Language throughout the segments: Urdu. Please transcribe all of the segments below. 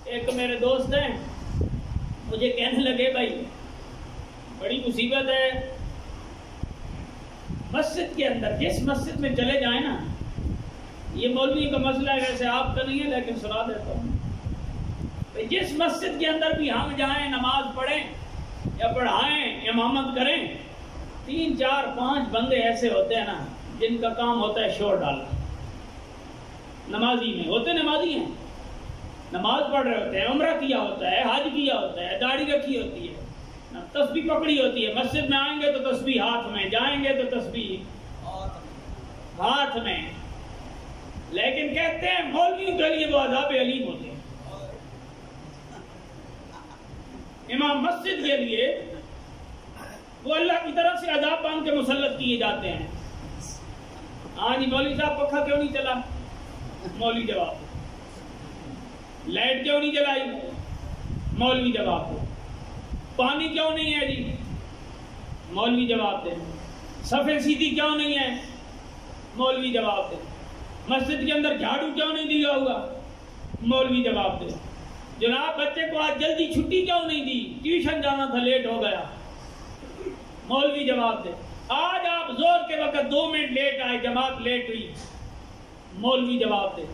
ایک میرے دوست ہیں مجھے کہنے لگے بھائی بڑی مصیبت ہے مسجد کے اندر، جس مسجد میں چلے جائیں نا، یہ مولوی کا مسئلہ ہے، ویسے آپ کا نہیں ہے لیکن سنا دیتا ہوں، جس مسجد کے اندر بھی ہم جائیں نماز پڑھیں یا پڑھائیں امامت کریں، 3 4 5 بندے ایسے ہوتے ہیں نا جن کا کام ہوتا ہے شور ڈالنا۔ نمازی میں ہوتے نمازی ہیں، نماز پڑھ رہے ہوتے ہیں، عمرہ کیا ہوتا ہے، حج کیا ہوتا ہے، داڑھی رکھی ہوتی ہے، تسبیح پکڑی ہوتی ہے، مسجد میں آئیں گے تو تسبیح ہاتھ میں، جائیں گے تو تسبیح ہاتھ میں، لیکن کہتے ہیں مولویوں کے لیے وہ عذاب علیم ہوتے ہیں۔ امام مسجد کے لیے وہ اللہ کی طرف سے عذاب باندھ کے مسلط کیے جاتے ہیں۔ ہاں جی مولوی صاحب پنکھا کیوں نہیں چلا؟ مولوی جواب۔ لائٹ کیوں نہیں جلائی؟ مولوی جواب دے۔ پانی کیوں نہیں ہے جی؟ مولوی جواب دے۔ صفیں سیدھی کیوں نہیں ہے؟ مولوی جواب دے۔ مسجد کے اندر جھاڑو کیوں نہیں دیا ہوگا؟ مولوی جواب دے۔ جناب بچے کو آج جلدی چھٹی کیوں نہیں دی؟ ٹیوشن جانا تھا، لیٹ ہو گیا۔ مولوی جواب دے۔ آج آپ زور کے وقت 2 منٹ لیٹ آئے، جماعت لیٹ ہوئی، مولوی جواب دے۔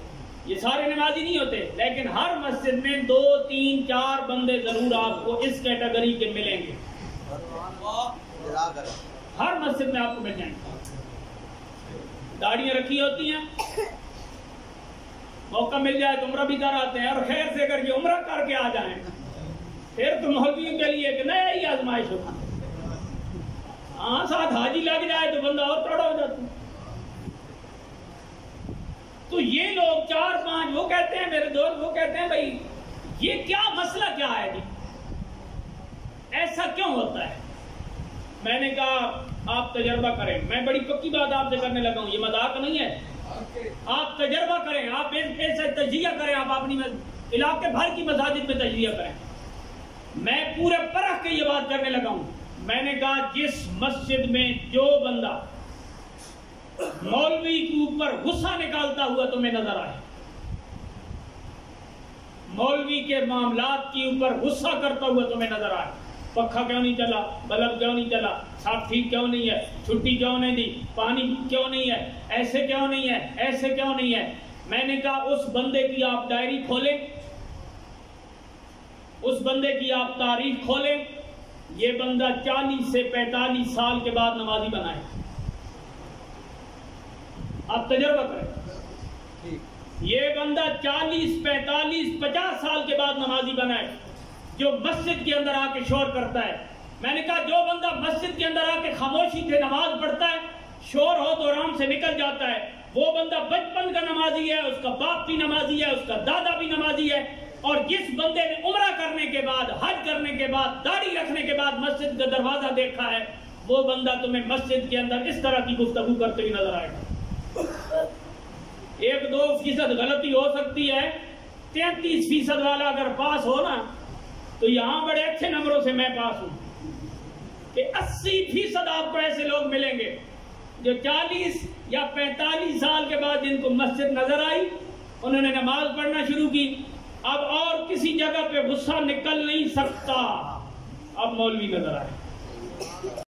یہ سارے نمازی نہیں ہوتے، لیکن ہر مسجد میں 2 3 4 بندے ضرور آپ کو اس کیٹیگری کے ملیں گے، ہر مسجد میں آپ کو مل جائیں گے۔ داڑیاں رکھی ہوتی ہیں، موقع مل جائے تو عمرہ بھی کر آتے ہیں، اور خیر سے اگر یہ عمرہ کر کے آ جائیں پھر تو مولویوں کے لیے ایک نیا ہی آزمائش ہوگا۔ ہاں ساتھ حاجی لگ جائے تو بندہ اور کڑا ہو جاتا ہے۔ تو یہ لوگ 4 5 وہ کہتے ہیں، میرے دوست وہ کہتے ہیں بھائی یہ کیا مسئلہ کیا ہے جی، ایسا کیوں ہوتا ہے؟ میں نے کہا آپ تجربہ کریں، میں بڑی پکی بات آپ سے کرنے لگا ہوں، یہ مذاق نہیں ہے، آپ تجربہ کریں، آپ ایسے تجزیہ کریں، آپ اپنی علاقے بھر کی مساجد میں تجزیہ کریں۔ میں پورے پرکھ کے یہ بات کرنے لگا ہوں۔ میں نے کہا جس مسجد میں جو بندہ مولوی کے اوپر غصہ نکالتا ہوا تمہیں نظر آئے، مولوی کے معاملات کے اوپر غصہ کرتا ہوا تمہیں نظر آئے، پنکھا کیوں نہیں چلا، بلب کیوں نہیں چلا، صاف ٹھیک کیوں نہیں ہے، چھٹی کیوں نہیں دی، پانی کیوں نہیں ہے، ایسے کیوں نہیں ہے، ایسے کیوں نہیں ہے، میں نے کہا اس بندے کی آپ ڈائری کھولیں، اس بندے کی آپ تاریخ کھولیں، یہ بندہ 40 سے 45 سال کے بعد نمازی بنائے، آپ تجربہ کریں، یہ بندہ 40 45 50 سال کے بعد نمازی بنائے جو مسجد کے اندر آ کے شور کرتا ہے۔ میں نے کہا جو بندہ مسجد کے اندر آ کے خاموشی سے نماز پڑھتا ہے، شور ہو تو آرام سے نکل جاتا ہے، وہ بندہ بچپن کا نمازی ہے، اس کا باپ بھی نمازی ہے، اس کا دادا بھی نمازی ہے۔ اور جس بندے نے عمرہ کرنے کے بعد، حج کرنے کے بعد، داڑھی رکھنے کے بعد مسجد کا دروازہ دیکھا ہے، وہ بندہ تمہیں مسجد کے اندر اس طرح کی گفتگو کرتے ہوئے نظر آئے گا۔ 1-2% غلطی ہو سکتی ہے، 33% والا اگر پاس ہو نا تو یہاں بڑے اچھے نمبروں سے میں پاس ہوں، کہ 80% آپ کو ایسے لوگ ملیں گے جو 40 یا 45 سال کے بعد جن کو مسجد نظر آئی، انہوں نے نماز پڑھنا شروع کی، اب اور کسی جگہ پہ غصہ نکل نہیں سکتا، اب مولوی نظر آئے۔